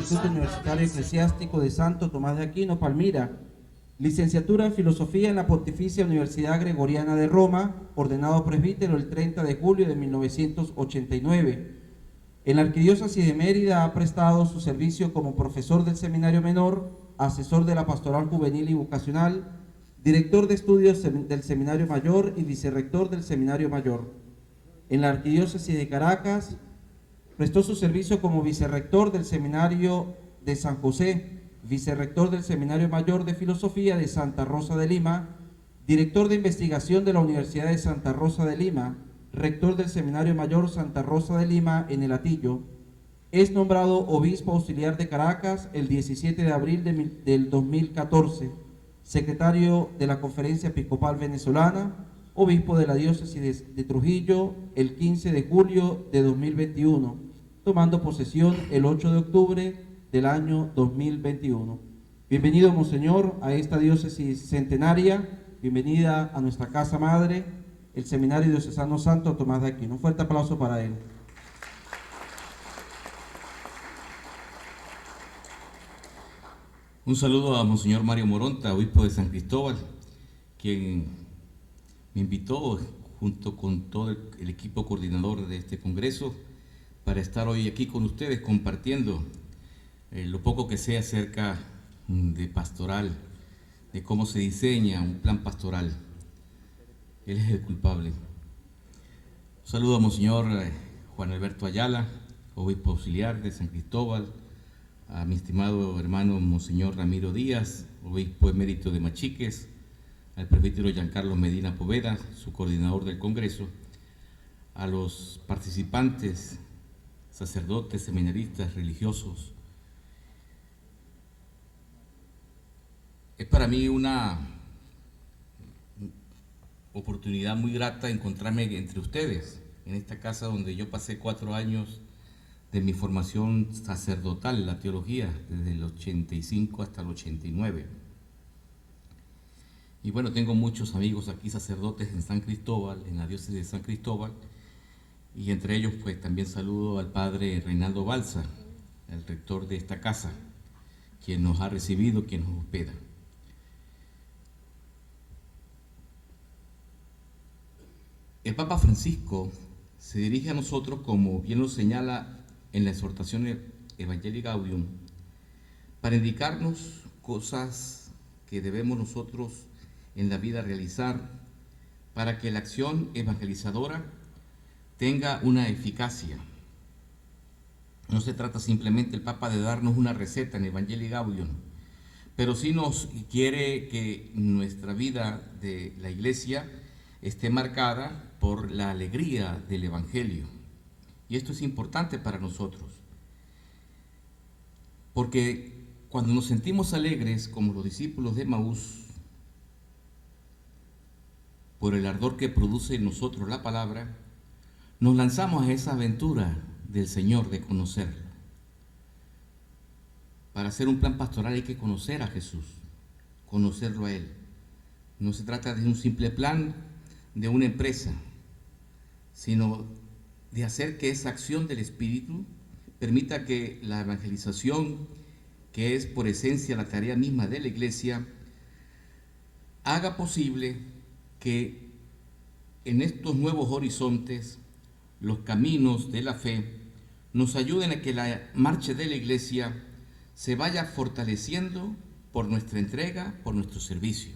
Instituto Universitario Eclesiástico de Santo Tomás de Aquino, Palmira. Licenciatura en Filosofía en la Pontificia Universidad Gregoriana de Roma, ordenado presbítero el 30 de julio de 1989. En la Arquidiócesis de Mérida ha prestado su servicio como profesor del Seminario Menor, asesor de la Pastoral Juvenil y Vocacional, director de estudios del Seminario Mayor y vicerrector del Seminario Mayor. En la Arquidiócesis de Caracas prestó su servicio como vicerrector del Seminario de San José, vicerrector del Seminario Mayor de Filosofía de Santa Rosa de Lima, director de investigación de la Universidad de Santa Rosa de Lima, rector del Seminario Mayor Santa Rosa de Lima en El Hatillo. Es nombrado obispo auxiliar de Caracas el 17 de abril del 2014, secretario de la Conferencia Episcopal Venezolana, obispo de la diócesis de Trujillo el 15 de julio de 2021, tomando posesión el 8 de octubre del año 2021. Bienvenido, Monseñor, a esta diócesis centenaria, bienvenida a nuestra casa madre, el Seminario Diocesano Santo Tomás de Aquino. Un fuerte aplauso para él. Un saludo a Monseñor Mario Moronta, obispo de San Cristóbal, quien me invitó junto con todo el equipo coordinador de este congreso para estar hoy aquí con ustedes compartiendo lo poco que sé acerca de pastoral, de cómo se diseña un plan pastoral. Él es el culpable. Un saludo a Monseñor Juan Alberto Ayala, obispo auxiliar de San Cristóbal, a mi estimado hermano Monseñor Ramiro Díaz, obispo emérito de Machiques, al presbítero Giancarlo Medina Poveda, su coordinador del Congreso, a los participantes, sacerdotes, seminaristas, religiosos. Es para mí una oportunidad muy grata encontrarme entre ustedes, en esta casa donde yo pasé 4 años de mi formación sacerdotal, la teología, desde el 85 hasta el 89. Y bueno, tengo muchos amigos aquí, sacerdotes en San Cristóbal, en la diócesis de San Cristóbal, y entre ellos pues también saludo al padre Reinaldo Balsa, el rector de esta casa, quien nos ha recibido, quien nos hospeda. El Papa Francisco se dirige a nosotros, como bien lo señala en la exhortación Evangelii Gaudium, para indicarnos cosas que debemos nosotros en la vida realizar para que la acción evangelizadora tenga una eficacia. No se trata simplemente el Papa de darnos una receta en Evangelii Gaudium, pero sí nos quiere que nuestra vida de la Iglesia esté marcada por la alegría del Evangelio. Y esto es importante para nosotros, porque cuando nos sentimos alegres, como los discípulos de Emaús, por el ardor que produce en nosotros la palabra, nos lanzamos a esa aventura del Señor de conocerlo. Para hacer un plan pastoral hay que conocer a Jesús, conocerlo a Él. No se trata de un simple plan de una empresa, sino de hacer que esa acción del Espíritu permita que la evangelización, que es por esencia la tarea misma de la Iglesia, haga posible que en estos nuevos horizontes, los caminos de la fe, nos ayuden a que la marcha de la Iglesia se vaya fortaleciendo por nuestra entrega, por nuestro servicio.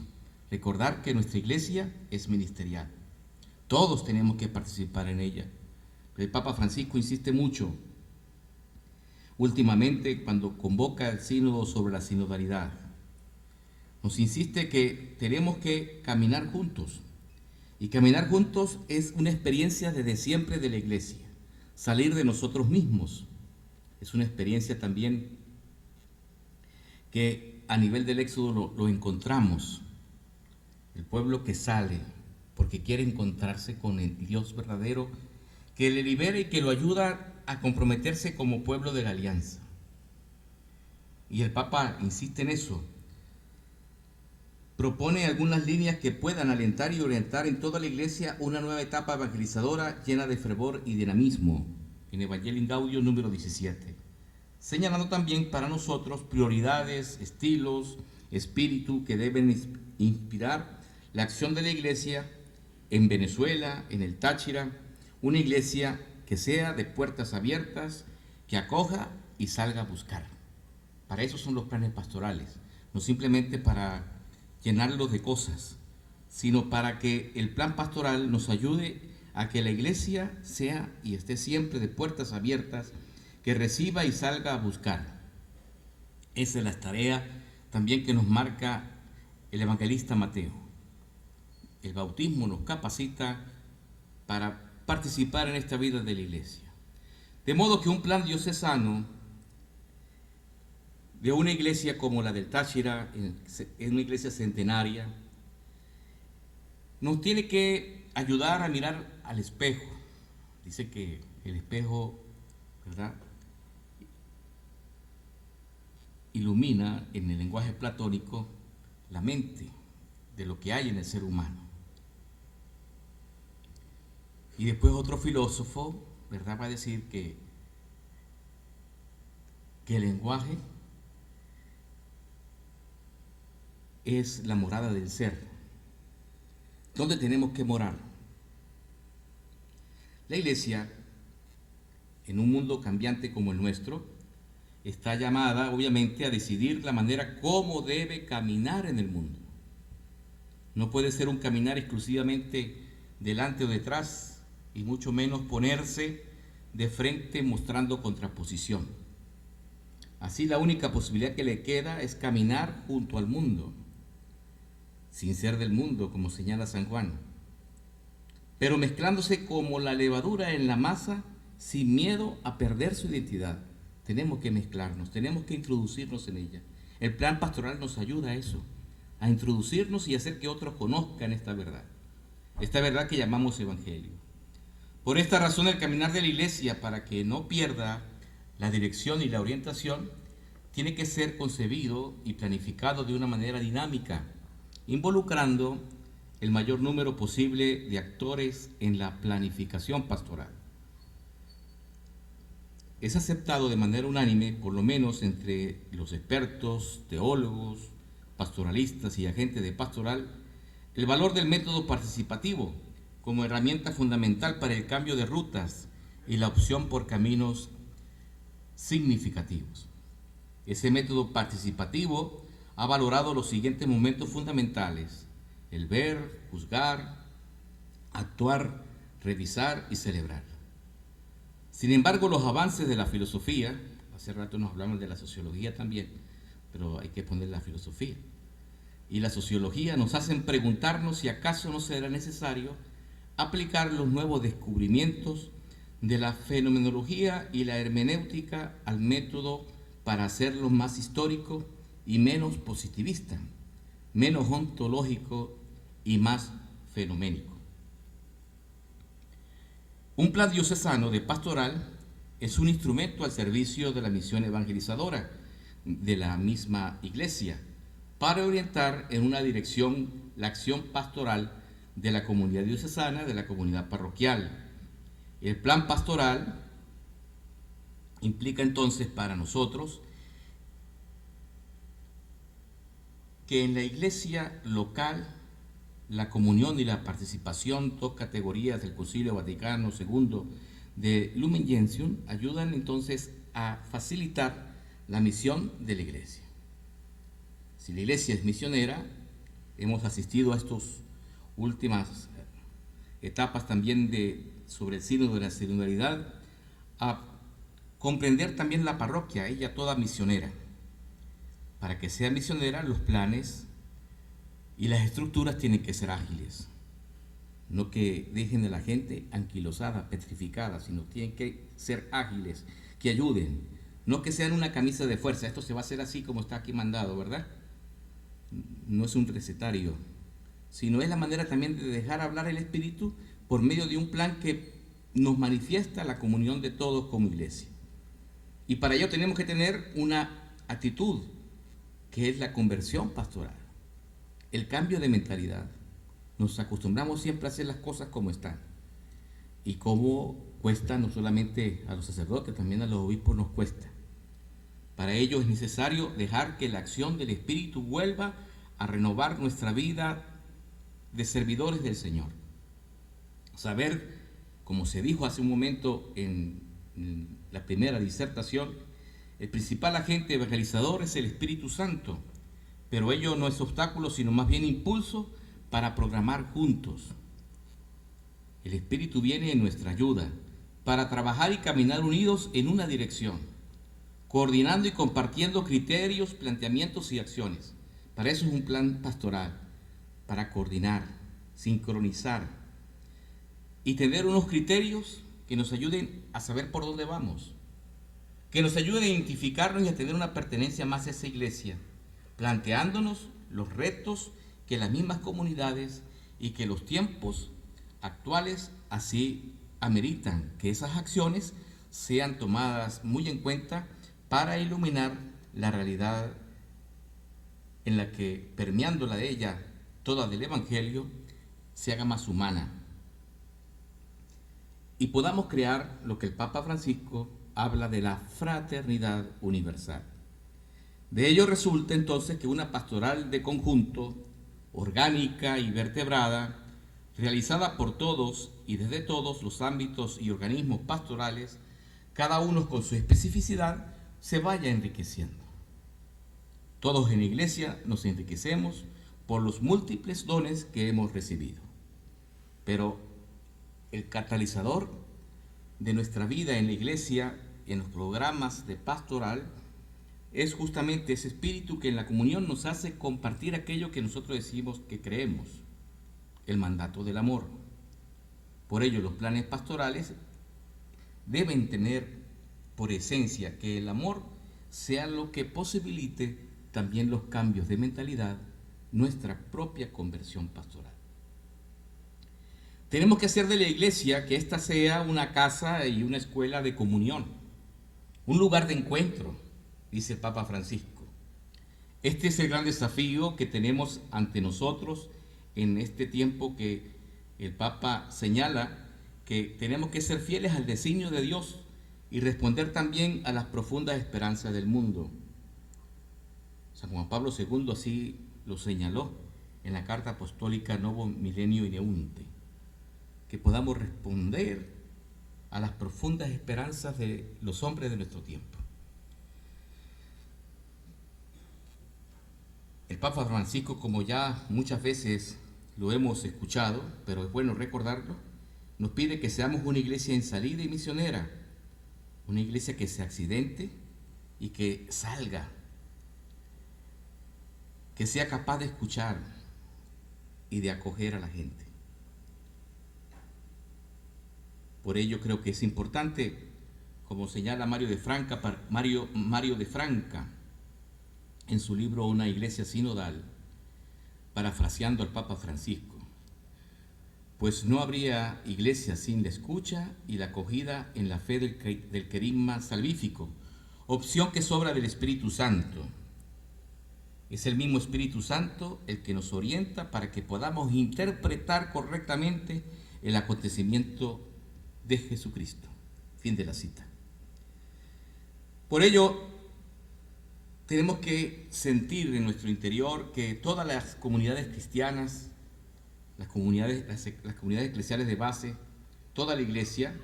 Recordar que nuestra Iglesia es ministerial. Todos tenemos que participar en ella. El Papa Francisco insiste mucho últimamente cuando convoca el sínodo sobre la sinodalidad. Nos insiste que tenemos que caminar juntos. Y caminar juntos es una experiencia desde siempre de la Iglesia. Salir de nosotros mismos es una experiencia también que a nivel del Éxodo lo encontramos. El pueblo que sale porque quiere encontrarse con el Dios verdadero, que le libera y que lo ayuda a comprometerse como pueblo de la alianza. Y el Papa insiste en eso. Propone algunas líneas que puedan alentar y orientar en toda la Iglesia una nueva etapa evangelizadora llena de fervor y dinamismo, en Evangelii Gaudium número 17. señalando también para nosotros prioridades, estilos, espíritu que deben inspirar la acción de la iglesia en Venezuela, en el Táchira, una iglesia que sea de puertas abiertas, que acoja y salga a buscar. Para eso son los planes pastorales, no simplemente para llenarlos de cosas, sino para que el plan pastoral nos ayude a que la iglesia sea y esté siempre de puertas abiertas, que reciba y salga a buscar. Esa es la tarea también que nos marca el evangelista Mateo. El bautismo nos capacita para participar en esta vida de la iglesia. De modo que un plan diocesano de una iglesia como la del Táchira, es una iglesia centenaria, nos tiene que ayudar a mirar al espejo. Dice que el espejo, ¿verdad?, ilumina en el lenguaje platónico la mente de lo que hay en el ser humano. Y después otro filósofo, ¿verdad?, va a decir que el lenguaje es la morada del ser. ¿Dónde tenemos que morar? La iglesia, en un mundo cambiante como el nuestro, está llamada obviamente a decidir la manera como debe caminar en el mundo. No puede ser un caminar exclusivamente delante o detrás, y mucho menos ponerse de frente mostrando contraposición. Así la única posibilidad que le queda es caminar junto al mundo, sin ser del mundo, como señala San Juan, pero mezclándose como la levadura en la masa, sin miedo a perder su identidad. Tenemos que mezclarnos, tenemos que introducirnos en ella. El plan pastoral nos ayuda a eso, a introducirnos y hacer que otros conozcan esta verdad que llamamos evangelio. Por esta razón, el caminar de la iglesia, para que no pierda la dirección y la orientación, tiene que ser concebido y planificado de una manera dinámica, involucrando el mayor número posible de actores en la planificación pastoral. Es aceptado de manera unánime, por lo menos entre los expertos, teólogos, pastoralistas y agentes de pastoral, el valor del método participativo como herramienta fundamental para el cambio de rutas y la opción por caminos significativos. Ese método participativo ha valorado los siguientes momentos fundamentales: el ver, juzgar, actuar, revisar y celebrar. Sin embargo, los avances de la filosofía, hace rato nos hablamos de la sociología también, pero hay que poner la filosofía, y la sociología nos hacen preguntarnos si acaso no será necesario aplicar los nuevos descubrimientos de la fenomenología y la hermenéutica al método para hacerlo más histórico y menos positivista, menos ontológico y más fenoménico. Un plan diocesano de pastoral es un instrumento al servicio de la misión evangelizadora de la misma iglesia para orientar en una dirección la acción pastoral de la comunidad diocesana, de la comunidad parroquial. El plan pastoral implica entonces para nosotros que en la iglesia local la comunión y la participación, dos categorías del Concilio Vaticano II de Lumen Gentium, ayudan entonces a facilitar la misión de la iglesia. Si la iglesia es misionera, hemos asistido a estas últimas etapas también sobre el sínodo de la sinodalidad, a comprender también la parroquia, ella toda misionera. Para que sea misionera, los planes y las estructuras tienen que ser ágiles, no que dejen a la gente anquilosada, petrificada, sino tienen que ser ágiles, que ayuden, no que sean una camisa de fuerza. Esto se va a hacer así como está aquí mandado, ¿verdad? No es un recetario, sino es la manera también de dejar hablar el Espíritu por medio de un plan que nos manifiesta la comunión de todos como iglesia. Y para ello tenemos que tener una actitud, que es la conversión pastoral, el cambio de mentalidad. Nos acostumbramos siempre a hacer las cosas como están, y como cuesta no solamente a los sacerdotes, también a los obispos nos cuesta. Para ello es necesario dejar que la acción del Espíritu vuelva a renovar nuestra vida de servidores del Señor. Saber, como se dijo hace un momento en la primera disertación, el principal agente evangelizador es el Espíritu Santo, pero ello no es obstáculo, sino más bien impulso para programar juntos. El Espíritu viene en nuestra ayuda para trabajar y caminar unidos en una dirección, coordinando y compartiendo criterios, planteamientos y acciones. Para eso es un plan pastoral, para coordinar, sincronizar y tener unos criterios que nos ayuden a saber por dónde vamos, que nos ayuden a identificarnos y a tener una pertenencia más a esa iglesia, planteándonos los retos que las mismas comunidades y que los tiempos actuales así ameritan, que esas acciones sean tomadas muy en cuenta para iluminar la realidad en la que, permeándola de ella, toda del Evangelio, se haga más humana. Y podamos crear lo que el Papa Francisco habla de la fraternidad universal. De ello resulta entonces que una pastoral de conjunto, orgánica y vertebrada, realizada por todos y desde todos los ámbitos y organismos pastorales, cada uno con su especificidad, se vaya enriqueciendo. Todos en la iglesia nos enriquecemos por los múltiples dones que hemos recibido. Pero el catalizador de nuestra vida en la iglesia, en los programas de pastoral, es justamente ese espíritu que en la comunión nos hace compartir aquello que nosotros decimos que creemos, el mandato del amor. Por ello, los planes pastorales deben tener por esencia que el amor sea lo que posibilite también los cambios de mentalidad, nuestra propia conversión pastoral. Tenemos que hacer de la iglesia que ésta sea una casa y una escuela de comunión, un lugar de encuentro, dice el Papa Francisco. Este es el gran desafío que tenemos ante nosotros en este tiempo que el Papa señala que tenemos que ser fieles al designio de Dios y responder también a las profundas esperanzas del mundo. San Juan Pablo II así lo señaló en la carta apostólica Novum Millennio Ineunte, que podamos responder a las profundas esperanzas de los hombres de nuestro tiempo. El Papa Francisco, como ya muchas veces lo hemos escuchado, pero es bueno recordarlo, nos pide que seamos una iglesia en salida y misionera, una iglesia que se accidente y que salga, que sea capaz de escuchar y de acoger a la gente. Por ello creo que es importante, como señala Mario de Franca en su libro Una iglesia sinodal, parafraseando al Papa Francisco, pues no habría iglesia sin la escucha y la acogida en la fe del querigma salvífico, opción que sobra del Espíritu Santo. Es el mismo Espíritu Santo el que nos orienta para que podamos interpretar correctamente el acontecimiento de Jesucristo. Fin de la cita. Por ello, tenemos que sentir en nuestro interior que todas las comunidades cristianas, las comunidades eclesiales de base, toda la iglesia,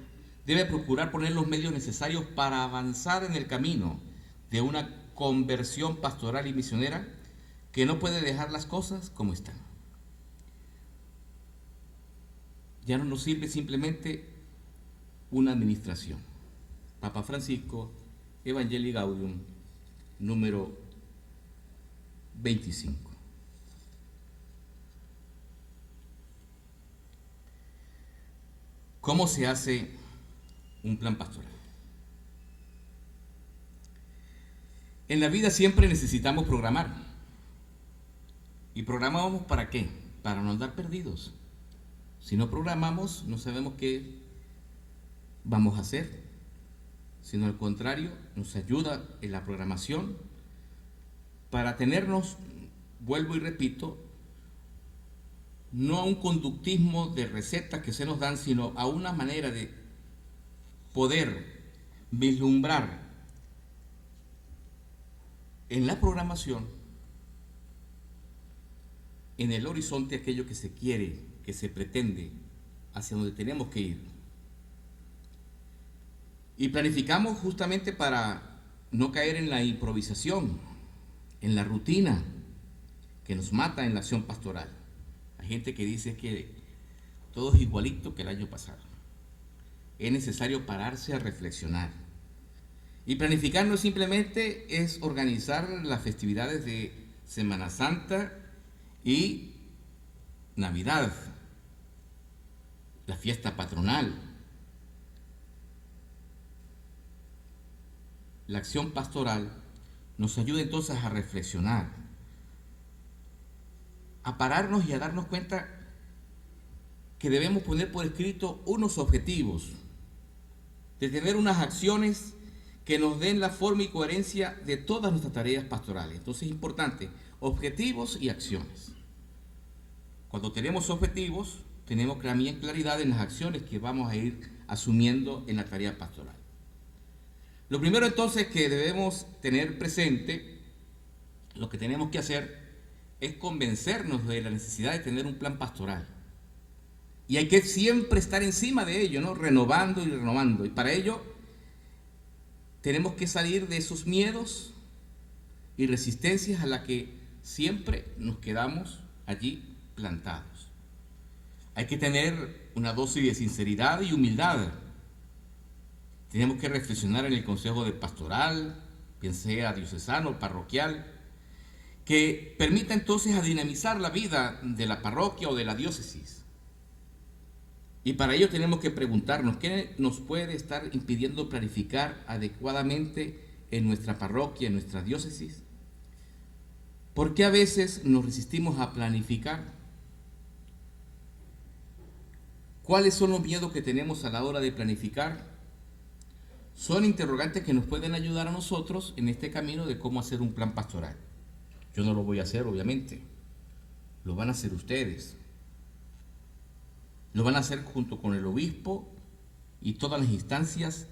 debe procurar poner los medios necesarios para avanzar en el camino de una conversión pastoral y misionera que no puede dejar las cosas como están. Ya no nos sirve simplemente una administración. Papa Francisco, Evangelii Gaudium, número 25. ¿Cómo se hace un plan pastoral? En la vida siempre necesitamos programar. ¿Y programamos para qué? Para no andar perdidos. Si no programamos, no sabemos qué vamos a hacer, sino al contrario, nos ayuda en la programación para tenernos, vuelvo y repito, no a un conductismo de recetas que se nos dan, sino a una manera de poder vislumbrar en la programación, en el horizonte, aquello que se quiere, que se pretende, hacia donde tenemos que ir. Y planificamos justamente para no caer en la improvisación, en la rutina que nos mata en la acción pastoral. Hay gente que dice que todo es igualito que el año pasado. Es necesario pararse a reflexionar. Y planificar no simplemente es organizar las festividades de Semana Santa y Navidad, la fiesta patronal. La acción pastoral nos ayuda entonces a reflexionar, a pararnos y a darnos cuenta que debemos poner por escrito unos objetivos, de tener unas acciones que nos den la forma y coherencia de todas nuestras tareas pastorales. Entonces es importante, objetivos y acciones. Cuando tenemos objetivos, tenemos también claridad en las acciones que vamos a ir asumiendo en la tarea pastoral. Lo primero entonces que debemos tener presente, lo que tenemos que hacer es convencernos de la necesidad de tener un plan pastoral. Y hay que siempre estar encima de ello, ¿no? Renovando y renovando. Y para ello tenemos que salir de esos miedos y resistencias a las que siempre nos quedamos allí plantados. Hay que tener una dosis de sinceridad y humildad. Tenemos que reflexionar en el consejo de pastoral, bien sea diocesano, parroquial, que permita entonces a dinamizar la vida de la parroquia o de la diócesis. Y para ello tenemos que preguntarnos, ¿qué nos puede estar impidiendo planificar adecuadamente en nuestra parroquia, en nuestra diócesis? ¿Por qué a veces nos resistimos a planificar? ¿Cuáles son los miedos que tenemos a la hora de planificar? Son interrogantes que nos pueden ayudar a nosotros en este camino de cómo hacer un plan pastoral. Yo no lo voy a hacer, obviamente. Lo van a hacer ustedes. Lo van a hacer junto con el obispo y todas las instancias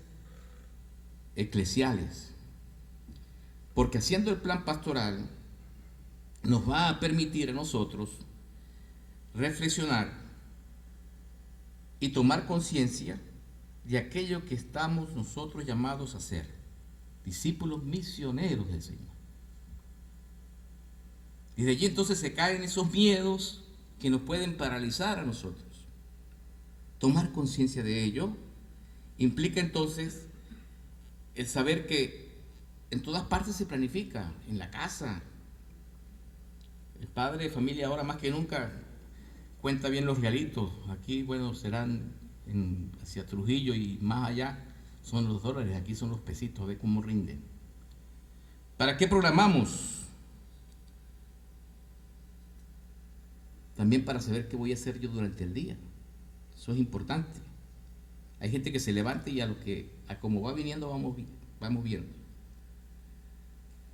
eclesiales. Porque haciendo el plan pastoral nos va a permitir a nosotros reflexionar y tomar conciencia de aquello que estamos nosotros llamados a ser, discípulos misioneros del Señor. Y de allí entonces se caen esos miedos que nos pueden paralizar a nosotros. Tomar conciencia de ello implica entonces el saber que en todas partes se planifica, en la casa. El padre de familia ahora más que nunca cuenta bien los realitos. Aquí, bueno, serán hacia Trujillo y más allá son los dólares, aquí son los pesitos, a ver cómo rinden. ¿Para qué programamos? También para saber qué voy a hacer yo durante el día. Eso es importante. Hay gente que se levanta y a como va viniendo vamos viendo.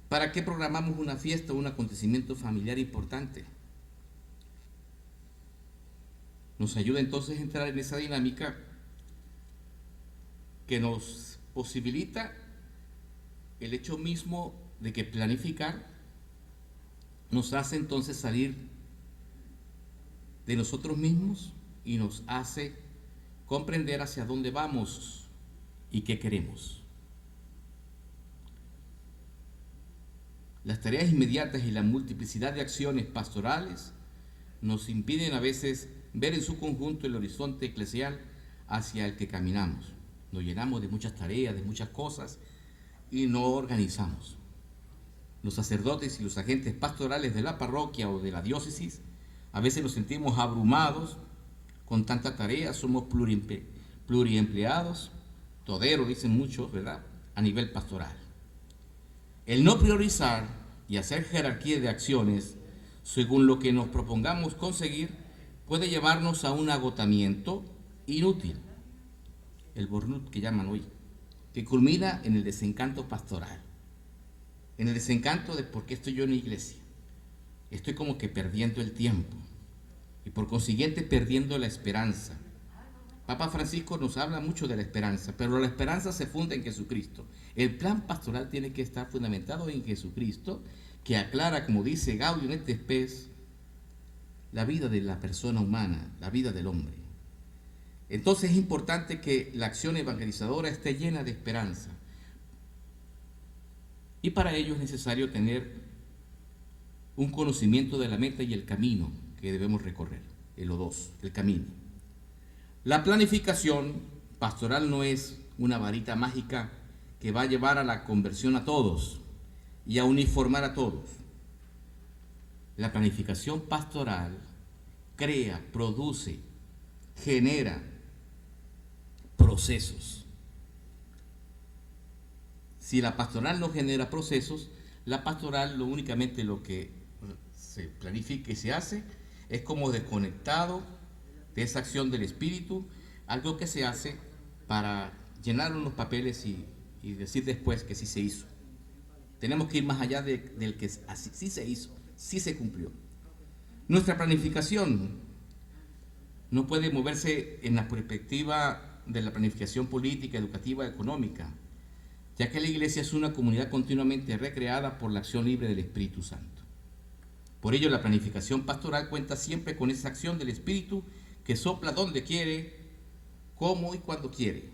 ¿Para qué programamos una fiesta o un acontecimiento familiar importante? Nos ayuda entonces a entrar en esa dinámica que nos posibilita el hecho mismo de que planificar nos hace entonces salir de nosotros mismos y nos hace comprender hacia dónde vamos y qué queremos. Las tareas inmediatas y la multiplicidad de acciones pastorales nos impiden a veces ver en su conjunto el horizonte eclesial hacia el que caminamos. Nos llenamos de muchas tareas, de muchas cosas y no organizamos. Los sacerdotes y los agentes pastorales de la parroquia o de la diócesis a veces nos sentimos abrumados con tanta tarea, somos pluriempleados, toderos dicen muchos, ¿verdad?, a nivel pastoral. El no priorizar y hacer jerarquía de acciones según lo que nos propongamos conseguir puede llevarnos a un agotamiento inútil, el burnout que llaman hoy, que culmina en el desencanto pastoral, en el desencanto de por qué estoy yo en la iglesia. Estoy como que perdiendo el tiempo y por consiguiente perdiendo la esperanza. Papa Francisco nos habla mucho de la esperanza, pero la esperanza se funda en Jesucristo. El plan pastoral tiene que estar fundamentado en Jesucristo, que aclara, como dice Gaudium et Spes, la vida de la persona humana, la vida del hombre. Entonces es importante que la acción evangelizadora esté llena de esperanza. Y para ello es necesario tener un conocimiento de la meta y el camino que debemos recorrer, el O2, el camino. La planificación pastoral no es una varita mágica que va a llevar a la conversión a todos y a uniformar a todos. La planificación pastoral crea, produce, genera procesos. Si la pastoral no genera procesos, la pastoral únicamente lo que se planifica y se hace es como desconectado de esa acción del Espíritu, algo que se hace para llenar unos papeles y decir después que sí se hizo. Tenemos que ir más allá del que así, sí se hizo, sí se cumplió. Nuestra planificación no puede moverse en la perspectiva de la planificación política, educativa, económica, ya que la Iglesia es una comunidad continuamente recreada por la acción libre del Espíritu Santo. Por ello, la planificación pastoral cuenta siempre con esa acción del Espíritu que sopla donde quiere, cómo y cuando quiere.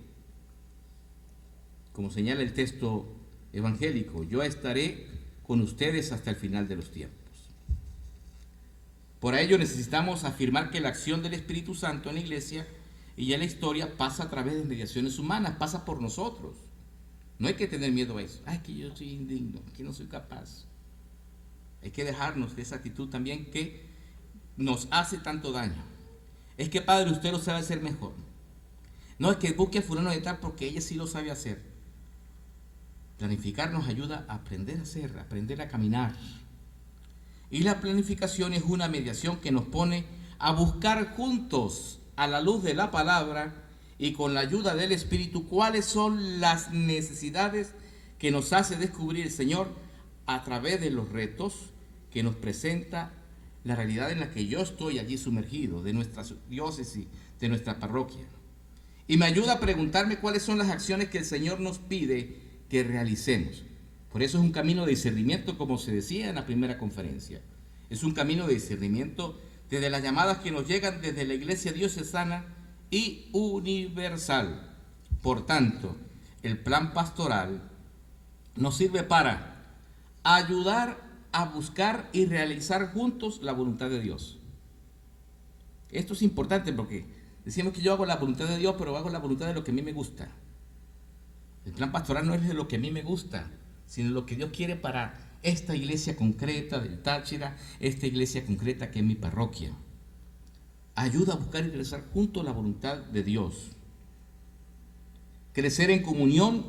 Como señala el texto evangélico, yo estaré con ustedes hasta el final de los tiempos. Por ello necesitamos afirmar que la acción del Espíritu Santo en la Iglesia y en la historia pasa a través de mediaciones humanas, pasa por nosotros. No hay que tener miedo a eso. Ay, que yo soy indigno, que no soy capaz. Hay que dejarnos de esa actitud también que nos hace tanto daño. Es que, padre, usted lo sabe hacer mejor. No, es que busque a fulano de tal porque ella sí lo sabe hacer. Planificar nos ayuda a aprender a hacer, a aprender a caminar. Y la planificación es una mediación que nos pone a buscar juntos, a la luz de la palabra y con la ayuda del Espíritu, cuáles son las necesidades que nos hace descubrir el Señor a través de los retos que nos presenta la realidad en la que yo estoy allí sumergido, de nuestra diócesis, de nuestra parroquia. Y me ayuda a preguntarme cuáles son las acciones que el Señor nos pide que realicemos. Por eso es un camino de discernimiento, como se decía en la primera conferencia. Es un camino de discernimiento desde las llamadas que nos llegan desde la Iglesia diocesana y universal. Por tanto, el plan pastoral nos sirve para ayudar a buscar y realizar juntos la voluntad de Dios. Esto es importante porque decimos que yo hago la voluntad de Dios, pero hago la voluntad de lo que a mí me gusta. El plan pastoral no es de lo que a mí me gusta, sino lo que Dios quiere para esta iglesia concreta del Táchira, esta iglesia concreta que es mi parroquia. Ayuda a buscar y realizar juntos la voluntad de Dios. Crecer en comunión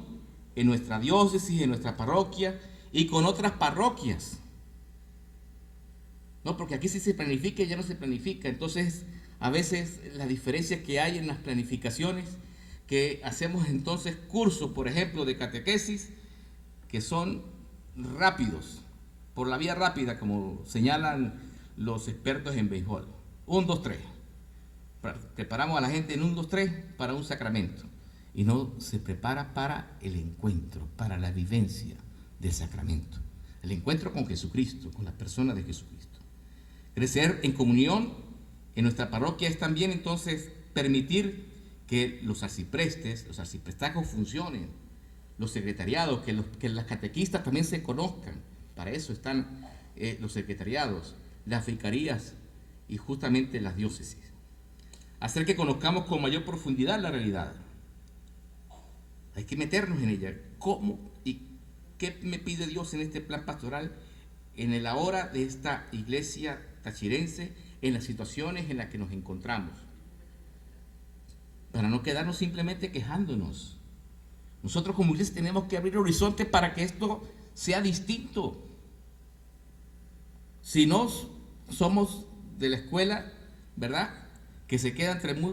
en nuestra diócesis, en nuestra parroquia y con otras parroquias. No, porque aquí sí se planifica y ya no se planifica. Entonces, a veces la diferencia que hay en las planificaciones, que hacemos entonces cursos, por ejemplo, de catequesis, que son rápidos, por la vía rápida, como señalan los expertos en béisbol. 1, 2, 3. Preparamos a la gente en 1, 2, 3 para un sacramento. Y no se prepara para el encuentro, para la vivencia del sacramento. El encuentro con Jesucristo, con la persona de Jesucristo. Crecer en comunión en nuestra parroquia es también entonces permitir que los arciprestes, los arciprestazgos funcionen, los secretariados, que las catequistas también se conozcan. Para eso están los secretariados, las vicarías y justamente las diócesis. Hacer que conozcamos con mayor profundidad la realidad. Hay que meternos en ella. ¿Cómo y qué me pide Dios en este plan pastoral, en el ahora de esta iglesia tachirense, en las situaciones en las que nos encontramos? Para no quedarnos simplemente quejándonos. Nosotros como iglesia tenemos que abrir horizontes para que esto sea distinto. Si no somos de la escuela, ¿verdad?, que se queda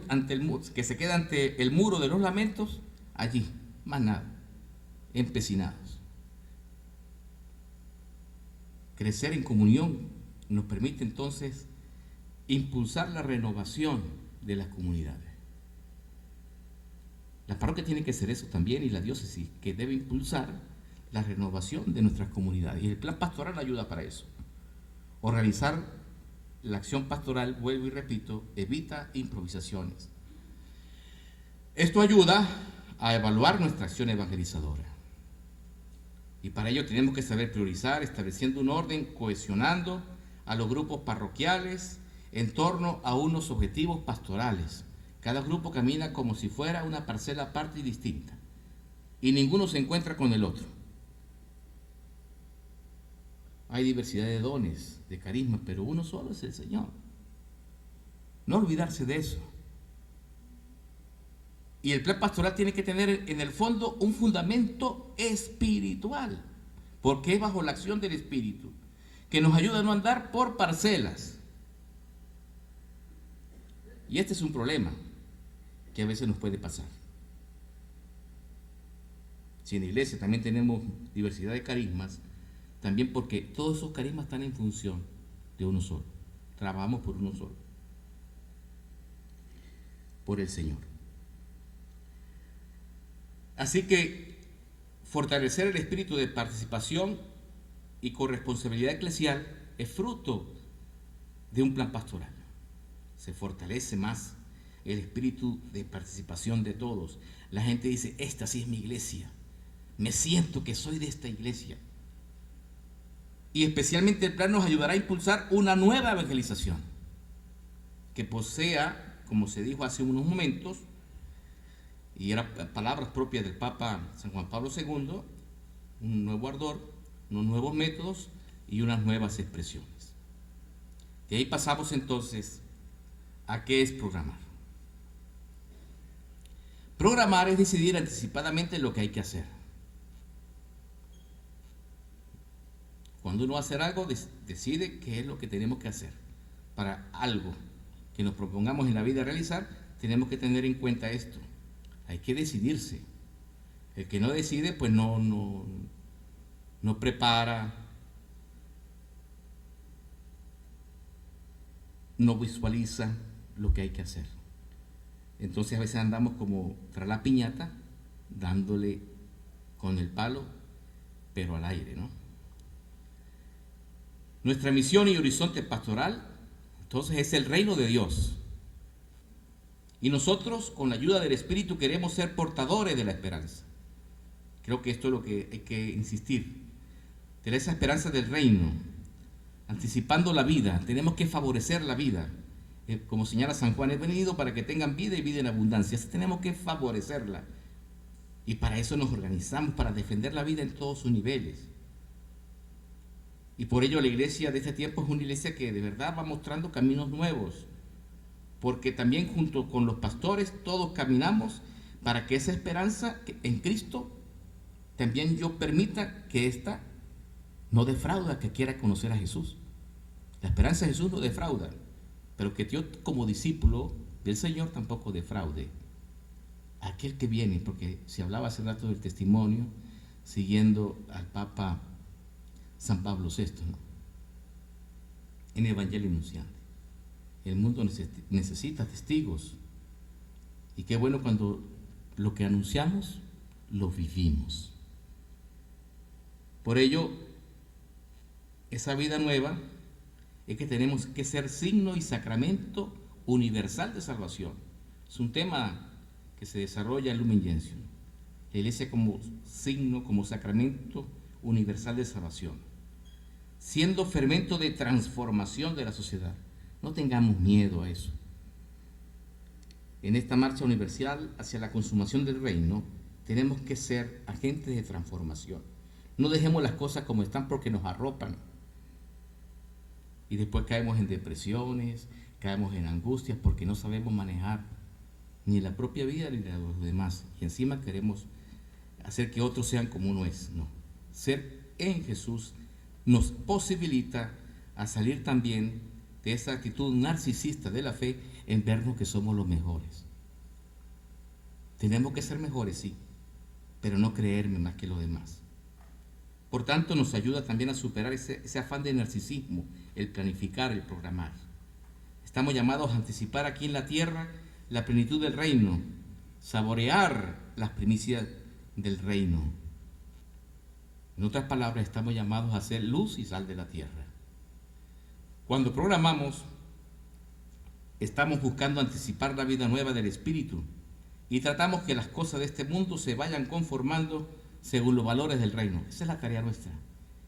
ante el muro de los lamentos, allí, más nada, empecinados. Crecer en comunión nos permite entonces impulsar la renovación de las comunidades. La parroquia tiene que ser eso también, y la diócesis, que debe impulsar la renovación de nuestras comunidades. Y el plan pastoral ayuda para eso. Organizar la acción pastoral, vuelvo y repito, evita improvisaciones. Esto ayuda a evaluar nuestra acción evangelizadora. Y para ello tenemos que saber priorizar, estableciendo un orden, cohesionando a los grupos parroquiales en torno a unos objetivos pastorales. Cada grupo camina como si fuera una parcela aparte y distinta, y ninguno se encuentra con el otro. Hay diversidad de dones, de carismas, pero uno solo es el Señor. No olvidarse de eso. Y el plan pastoral tiene que tener en el fondo un fundamento espiritual, porque es bajo la acción del Espíritu, que nos ayuda a no andar por parcelas. Y este es un problema que a veces nos puede pasar. Si en la iglesia también tenemos diversidad de carismas, también porque todos esos carismas están en función de uno solo. Trabajamos por uno solo, por el Señor. Así que fortalecer el espíritu de participación y corresponsabilidad eclesial es fruto de un plan pastoral. Se fortalece más el espíritu de participación de todos. La gente dice, esta sí es mi iglesia, me siento que soy de esta iglesia. Y especialmente el plan nos ayudará a impulsar una nueva evangelización, que posea, como se dijo hace unos momentos, y eran palabras propias del Papa San Juan Pablo II, un nuevo ardor, unos nuevos métodos y unas nuevas expresiones. De ahí pasamos entonces a qué es programar. Programar es decidir anticipadamente lo que hay que hacer. Cuando uno va a hacer algo, decide qué es lo que tenemos que hacer. Para algo que nos propongamos en la vida realizar, tenemos que tener en cuenta esto. Hay que decidirse. El que no decide, pues no prepara, no visualiza lo que hay que hacer. Entonces a veces andamos como tras la piñata, dándole con el palo, pero al aire, ¿no? Nuestra misión y horizonte pastoral, entonces, es el reino de Dios. Y nosotros, con la ayuda del Espíritu, queremos ser portadores de la esperanza. Creo que esto es lo que hay que insistir. Tener esa esperanza del reino, anticipando la vida. Tenemos que favorecer la vida. Como señala San Juan, he venido para que tengan vida y vida en abundancia. Así tenemos que favorecerla. Y para eso nos organizamos, para defender la vida en todos sus niveles. Y por ello la iglesia de este tiempo es una iglesia que de verdad va mostrando caminos nuevos, porque también junto con los pastores todos caminamos para que esa esperanza en Cristo también yo permita que ésta no defraude a que quiera conocer a Jesús. La esperanza de Jesús no defrauda, pero que yo como discípulo del Señor tampoco defraude a aquel que viene, porque se hablaba hace rato del testimonio, siguiendo al Papa San Pablo VI, ¿no? En Evangelio Nunciante. El mundo necesita testigos. Y qué bueno cuando lo que anunciamos lo vivimos. Por ello, esa vida nueva es que tenemos que ser signo y sacramento universal de salvación. Es un tema que se desarrolla en Lumen Gentium. La iglesia como signo, como sacramento universal de salvación, siendo fermento de transformación de la sociedad. No tengamos miedo a eso. En esta marcha universal hacia la consumación del reino, tenemos que ser agentes de transformación. No dejemos las cosas como están porque nos arropan. Y después caemos en depresiones, caemos en angustias porque no sabemos manejar ni la propia vida ni la de los demás. Y encima queremos hacer que otros sean como uno es. No. Ser en Jesús nos posibilita a salir también de esa actitud narcisista de la fe en vernos que somos los mejores. Tenemos que ser mejores, sí, pero no creerme más que los demás. Por tanto, nos ayuda también a superar ese afán de narcisismo, el planificar, el programar. Estamos llamados a anticipar aquí en la tierra la plenitud del reino, saborear las primicias del reino. En otras palabras, estamos llamados a ser luz y sal de la tierra. Cuando programamos, estamos buscando anticipar la vida nueva del Espíritu y tratamos que las cosas de este mundo se vayan conformando según los valores del reino. Esa es la tarea nuestra,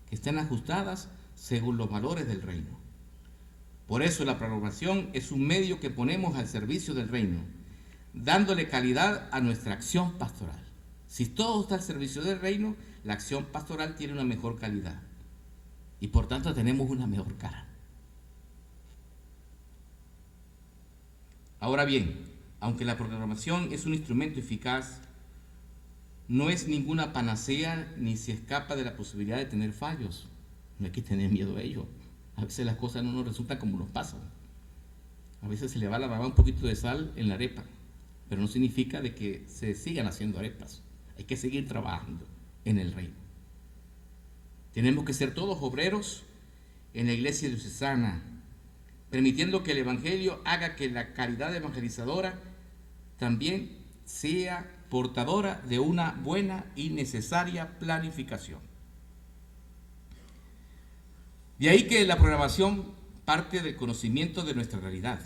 que estén ajustadas según los valores del reino. Por eso la programación es un medio que ponemos al servicio del reino, dándole calidad a nuestra acción pastoral. Si todo está al servicio del reino, la acción pastoral tiene una mejor calidad y por tanto tenemos una mejor cara. Ahora bien, aunque la programación es un instrumento eficaz, no es ninguna panacea ni se escapa de la posibilidad de tener fallos. No hay que tener miedo a ello. A veces las cosas no nos resultan como nos pasan. A veces se le va la baba un poquito de sal en la arepa, pero no significa de que se sigan haciendo arepas. Hay que seguir trabajando en el reino. Tenemos que ser todos obreros en la iglesia diocesana, permitiendo que el evangelio haga que la caridad evangelizadora también sea portadora de una buena y necesaria planificación. De ahí que la programación parte del conocimiento de nuestra realidad.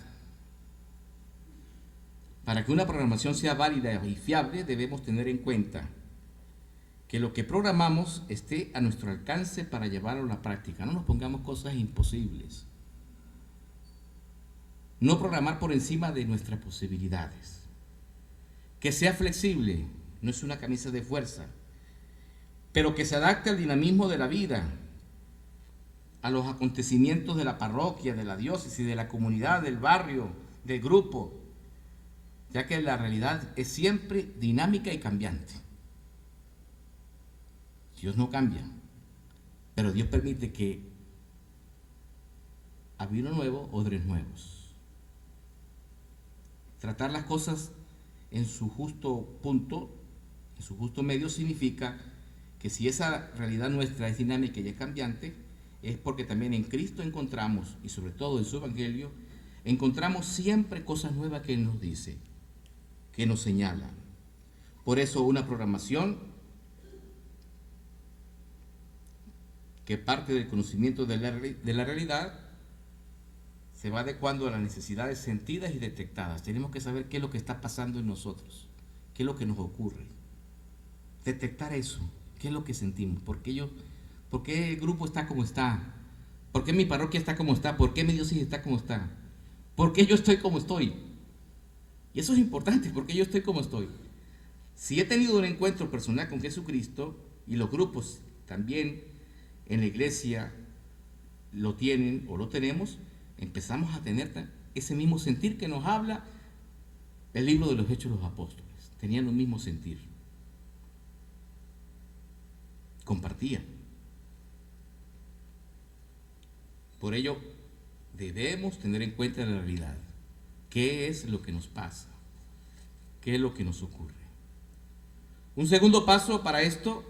Para que una programación sea válida y fiable, debemos tener en cuenta que lo que programamos esté a nuestro alcance para llevarlo a la práctica. No nos pongamos cosas imposibles. No programar por encima de nuestras posibilidades. Que sea flexible, no es una camisa de fuerza, pero que se adapte al dinamismo de la vida, a los acontecimientos de la parroquia, de la diócesis, de la comunidad, del barrio, del grupo, ya que la realidad es siempre dinámica y cambiante. Dios no cambia, pero Dios permite que a vino nuevo, odres nuevos. Tratar las cosas en su justo punto, en su justo medio, significa que si esa realidad nuestra es dinámica y es cambiante, es porque también en Cristo encontramos, y sobre todo en su Evangelio, encontramos siempre cosas nuevas que Él nos dice, que nos señala. Por eso una programación que parte del conocimiento de la realidad se va adecuando a las necesidades sentidas y detectadas. Tenemos que saber qué es lo que está pasando en nosotros, qué es lo que nos ocurre. Detectar eso, qué es lo que sentimos, por qué el grupo está como está, por qué mi parroquia está como está, por qué mi diócesis está como está, por qué yo estoy como estoy. Y eso es importante, porque yo estoy como estoy. Si he tenido un encuentro personal con Jesucristo, y los grupos también en la iglesia lo tienen o lo tenemos, empezamos a tener ese mismo sentir que nos habla el libro de los Hechos de los Apóstoles. Tenían un mismo sentir. Compartían. Por ello, debemos tener en cuenta la realidad. ¿Qué es lo que nos pasa? ¿Qué es lo que nos ocurre? Un segundo paso para esto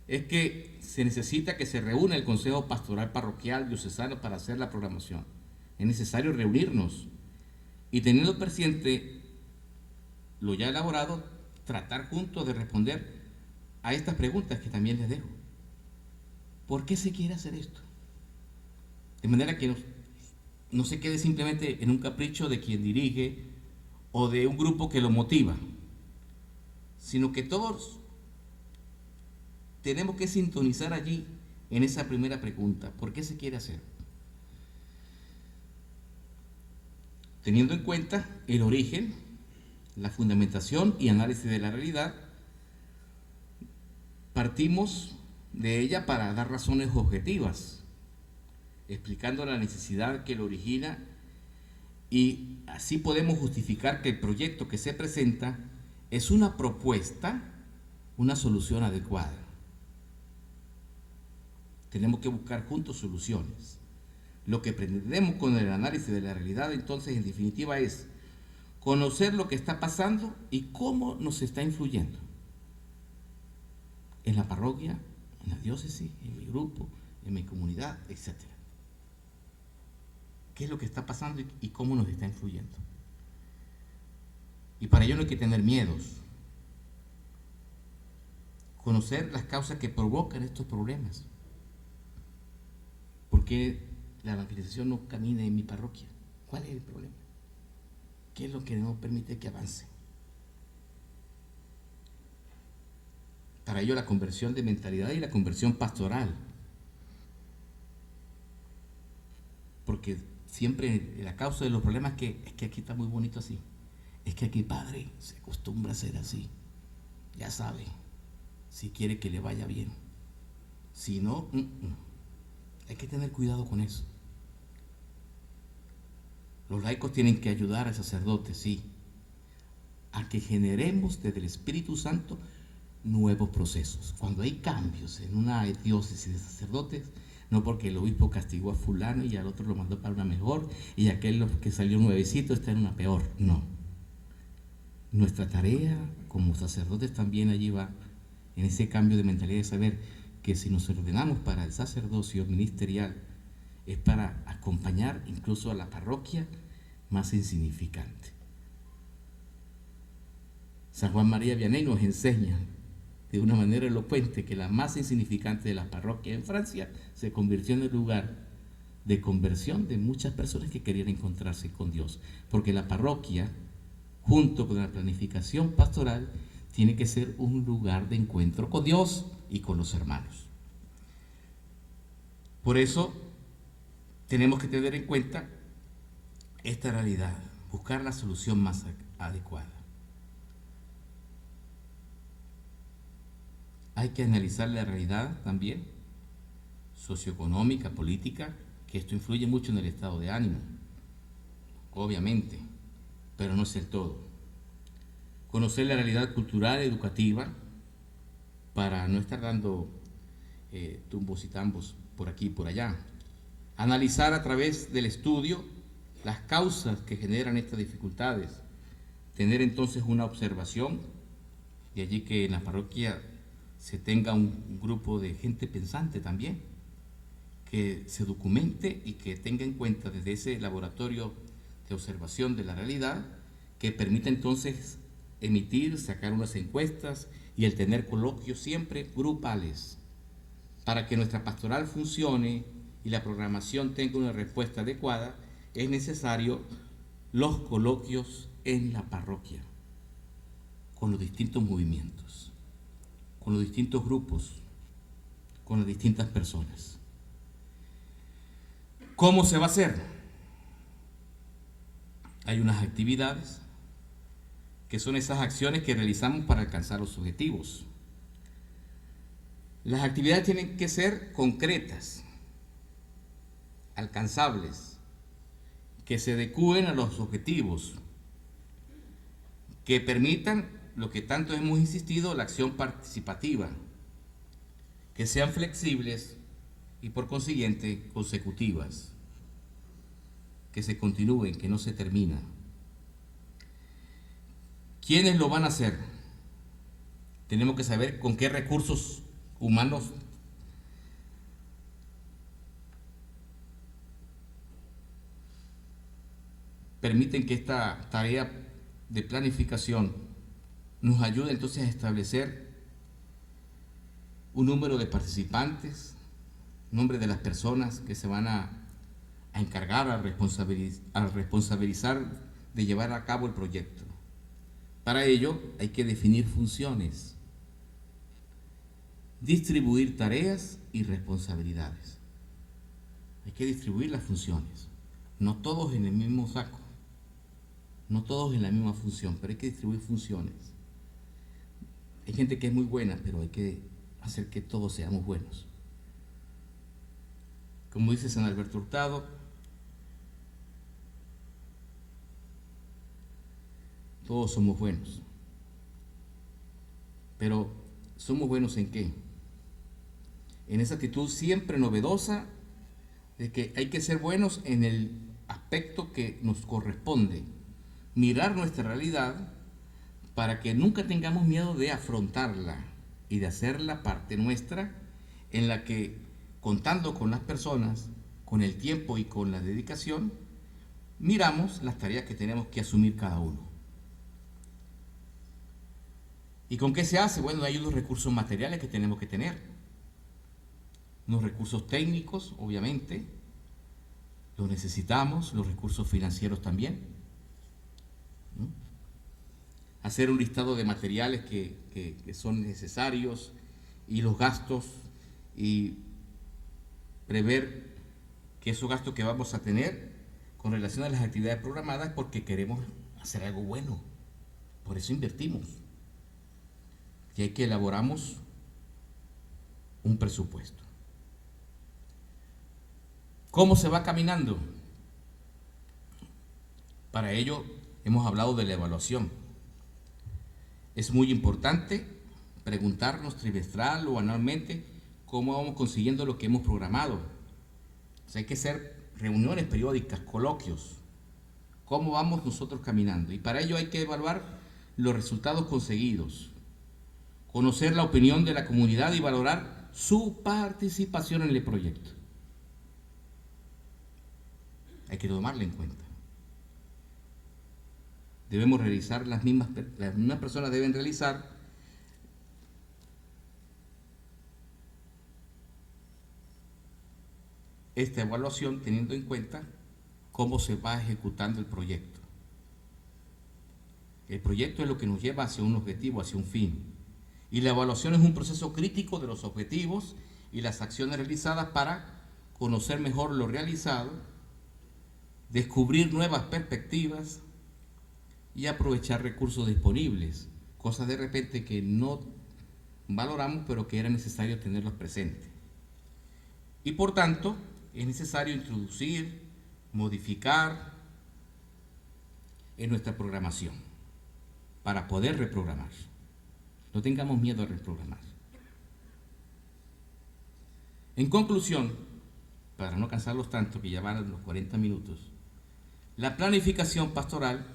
es que se necesita que se reúna el Consejo Pastoral Parroquial Diocesano para hacer la programación. Es necesario reunirnos y, teniendo presente lo ya elaborado, tratar juntos de responder a estas preguntas que también les dejo. ¿Por qué se quiere hacer esto? De manera que no se quede simplemente en un capricho de quien dirige o de un grupo que lo motiva, sino que todos tenemos que sintonizar allí en esa primera pregunta. ¿Por qué se quiere hacer? Teniendo en cuenta el origen, la fundamentación y análisis de la realidad, partimos de ella para dar razones objetivas, explicando la necesidad que lo origina, y así podemos justificar que el proyecto que se presenta es una propuesta, una solución adecuada. Tenemos que buscar juntos soluciones. Lo que pretendemos con el análisis de la realidad, entonces, en definitiva, es conocer lo que está pasando y cómo nos está influyendo en la parroquia, en la diócesis, en mi grupo, en mi comunidad, etc. ¿Qué es lo que está pasando y cómo nos está influyendo? Y para ello no hay que tener miedos. Conocer las causas que provocan estos problemas. ¿Por qué la evangelización no camina en mi parroquia? ¿Cuál es el problema? ¿Qué es lo que no permite que avance? Para ello la conversión de mentalidad y la conversión pastoral. Porque siempre la causa de los problemas es que aquí está muy bonito así. Es que aquí, padre, se acostumbra a ser así. Ya sabe, si quiere que le vaya bien. Si no, hay que tener cuidado con eso. Los laicos tienen que ayudar al sacerdote, sí, a que generemos desde el Espíritu Santo nuevos procesos. Cuando hay cambios en una diócesis de sacerdotes, no porque el obispo castigó a fulano y al otro lo mandó para una mejor y aquel que salió nuevecito está en una peor, no. Nuestra tarea como sacerdotes también allí va en ese cambio de mentalidad de saber que si nos ordenamos para el sacerdocio ministerial es para acompañar incluso a la parroquia más insignificante. San Juan María Vianney nos enseña de una manera elocuente que la más insignificante de las parroquias en Francia se convirtió en el lugar de conversión de muchas personas que querían encontrarse con Dios, porque la parroquia, junto con la planificación pastoral, tiene que ser un lugar de encuentro con Dios y con los hermanos. Por eso tenemos que tener en cuenta esta realidad, buscar la solución más adecuada. Hay que analizar la realidad también, socioeconómica, política, que esto influye mucho en el estado de ánimo, obviamente, pero no es el todo. Conocer la realidad cultural, educativa, para no estar dando tumbos y tambos por aquí y por allá. Analizar a través del estudio las causas que generan estas dificultades. Tener entonces una observación, de allí que en la parroquia se tenga un grupo de gente pensante también, que se documente y que tenga en cuenta desde ese laboratorio de observación de la realidad, que permita entonces emitir, sacar unas encuestas y el tener coloquios siempre grupales. Para que nuestra pastoral funcione y la programación tenga una respuesta adecuada, es necesario los coloquios en la parroquia, con los distintos movimientos, con los distintos grupos, con las distintas personas. ¿Cómo se va a hacer? Hay unas actividades que son esas acciones que realizamos para alcanzar los objetivos. Las actividades tienen que ser concretas, alcanzables, que se adecúen a los objetivos, que permitan lo que tanto hemos insistido, la acción participativa, que sean flexibles y por consiguiente consecutivas, que se continúen, que no se terminan. ¿Quiénes lo van a hacer? Tenemos que saber con qué recursos humanos permiten que esta tarea de planificación nos ayude entonces a establecer un número de participantes, nombre de las personas que se van a encargar, a responsabilizar de llevar a cabo el proyecto. Para ello hay que definir funciones, distribuir tareas y responsabilidades. Hay que distribuir las funciones, no todos en el mismo saco, no todos en la misma función, pero hay que distribuir funciones. Hay gente que es muy buena, pero hay que hacer que todos seamos buenos. Como dice San Alberto Hurtado, todos somos buenos, pero ¿somos buenos en qué? En esa actitud siempre novedosa de que hay que ser buenos en el aspecto que nos corresponde, mirar nuestra realidad para que nunca tengamos miedo de afrontarla y de hacerla parte nuestra, en la que, contando con las personas, con el tiempo y con la dedicación, miramos las tareas que tenemos que asumir cada uno. ¿Y con qué se hace? Bueno, hay unos recursos materiales que tenemos que tener, unos recursos técnicos, obviamente, los necesitamos, los recursos financieros también. ¿No? Hacer un listado de materiales que son necesarios y los gastos, y prever que esos gastos que vamos a tener con relación a las actividades programadas es porque queremos hacer algo bueno, por eso invertimos. Y hay que elaboramos un presupuesto. ¿Cómo se va caminando? Para ello hemos hablado de la evaluación. Es muy importante preguntarnos trimestral o anualmente cómo vamos consiguiendo lo que hemos programado. O sea, hay que hacer reuniones periódicas, coloquios, cómo vamos nosotros caminando. Y para ello hay que evaluar los resultados conseguidos, conocer la opinión de la comunidad y valorar su participación en el proyecto. Hay que tomarla en cuenta. Debemos realizar las mismas personas deben realizar esta evaluación teniendo en cuenta cómo se va ejecutando el proyecto. El proyecto es lo que nos lleva hacia un objetivo, hacia un fin. Y la evaluación es un proceso crítico de los objetivos y las acciones realizadas para conocer mejor lo realizado, descubrir nuevas perspectivas y aprovechar recursos disponibles, cosas de repente que no valoramos pero que era necesario tenerlos presentes. Y por tanto, es necesario introducir, modificar en nuestra programación para poder reprogramar. No tengamos miedo a reprogramar. En conclusión, para no cansarlos tanto, que ya van a los 40 minutos, la planificación pastoral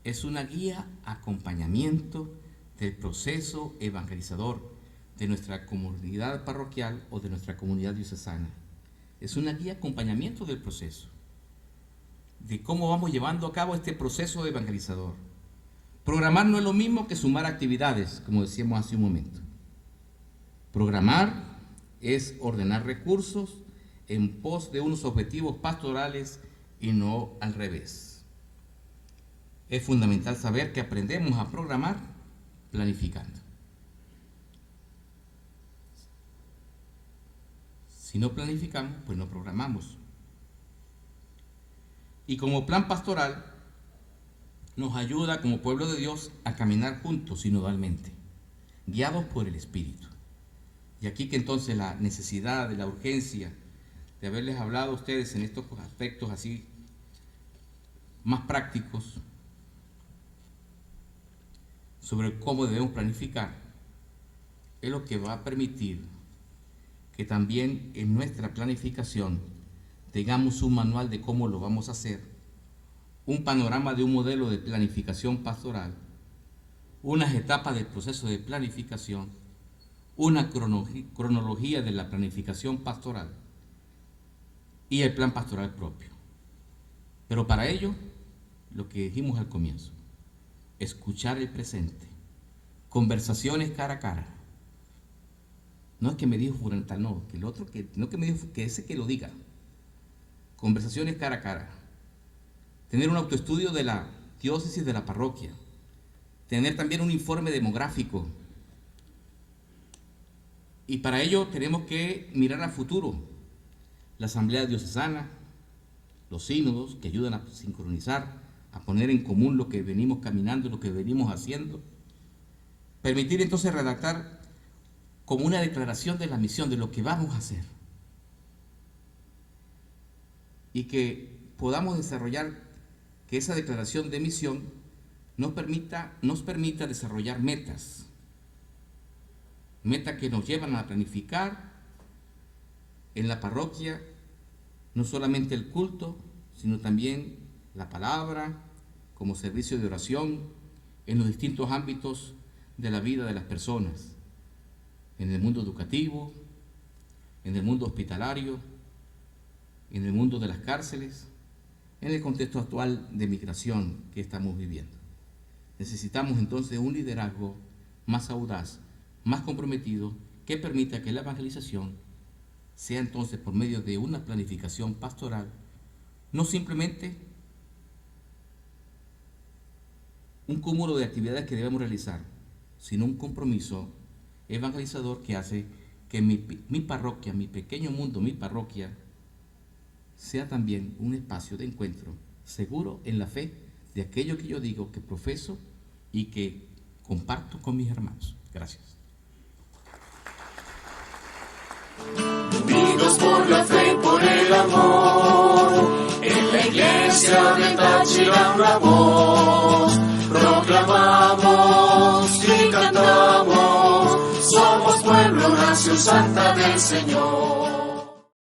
es una guía acompañamiento del proceso evangelizador de nuestra comunidad parroquial o de nuestra comunidad diocesana. Es una guía acompañamiento del proceso, de cómo vamos llevando a cabo este proceso evangelizador. Programar no es lo mismo que sumar actividades, como decíamos hace un momento. Programar es ordenar recursos en pos de unos objetivos pastorales y no al revés. Es fundamental saber que aprendemos a programar planificando. Si no planificamos, pues no programamos. Y como plan pastoral, nos ayuda como pueblo de Dios a caminar juntos sinodalmente, guiados por el Espíritu. Y aquí que entonces la necesidad, de la urgencia de haberles hablado a ustedes en estos aspectos así más prácticos sobre cómo debemos planificar, es lo que va a permitir que también en nuestra planificación tengamos un manual de cómo lo vamos a hacer, un panorama de un modelo de planificación pastoral, unas etapas del proceso de planificación, una cronología de la planificación pastoral y el plan pastoral propio. Pero para ello, lo que dijimos al comienzo, escuchar el presente, conversaciones cara a cara. No es que me dijo Furantal, no, que el otro, no que me dijo, que ese que lo diga. Conversaciones cara a cara. Tener un autoestudio de la diócesis, de la parroquia. Tener también un informe demográfico. Y para ello tenemos que mirar al futuro. La asamblea diocesana, los sínodos que ayudan a sincronizar, a poner en común lo que venimos caminando, lo que venimos haciendo. Permitir entonces redactar como una declaración de la misión, de lo que vamos a hacer. Y que podamos desarrollar, que esa declaración de misión nos permita desarrollar metas que nos llevan a planificar en la parroquia no solamente el culto, sino también la palabra como servicio de oración en los distintos ámbitos de la vida de las personas, en el mundo educativo, en el mundo hospitalario, en el mundo de las cárceles, en el contexto actual de migración que estamos viviendo. Necesitamos entonces un liderazgo más audaz, más comprometido, que permita que la evangelización sea entonces por medio de una planificación pastoral, no simplemente un cúmulo de actividades que debemos realizar, sino un compromiso evangelizador que hace que mi parroquia, mi pequeño mundo, mi parroquia, sea también un espacio de encuentro seguro en la fe de aquello que yo digo, que profeso y que comparto con mis hermanos. Gracias. Unidos por la fe y por el amor, en la iglesia de Táchira una voz, proclamamos y cantamos, somos pueblo, nación santa del Señor.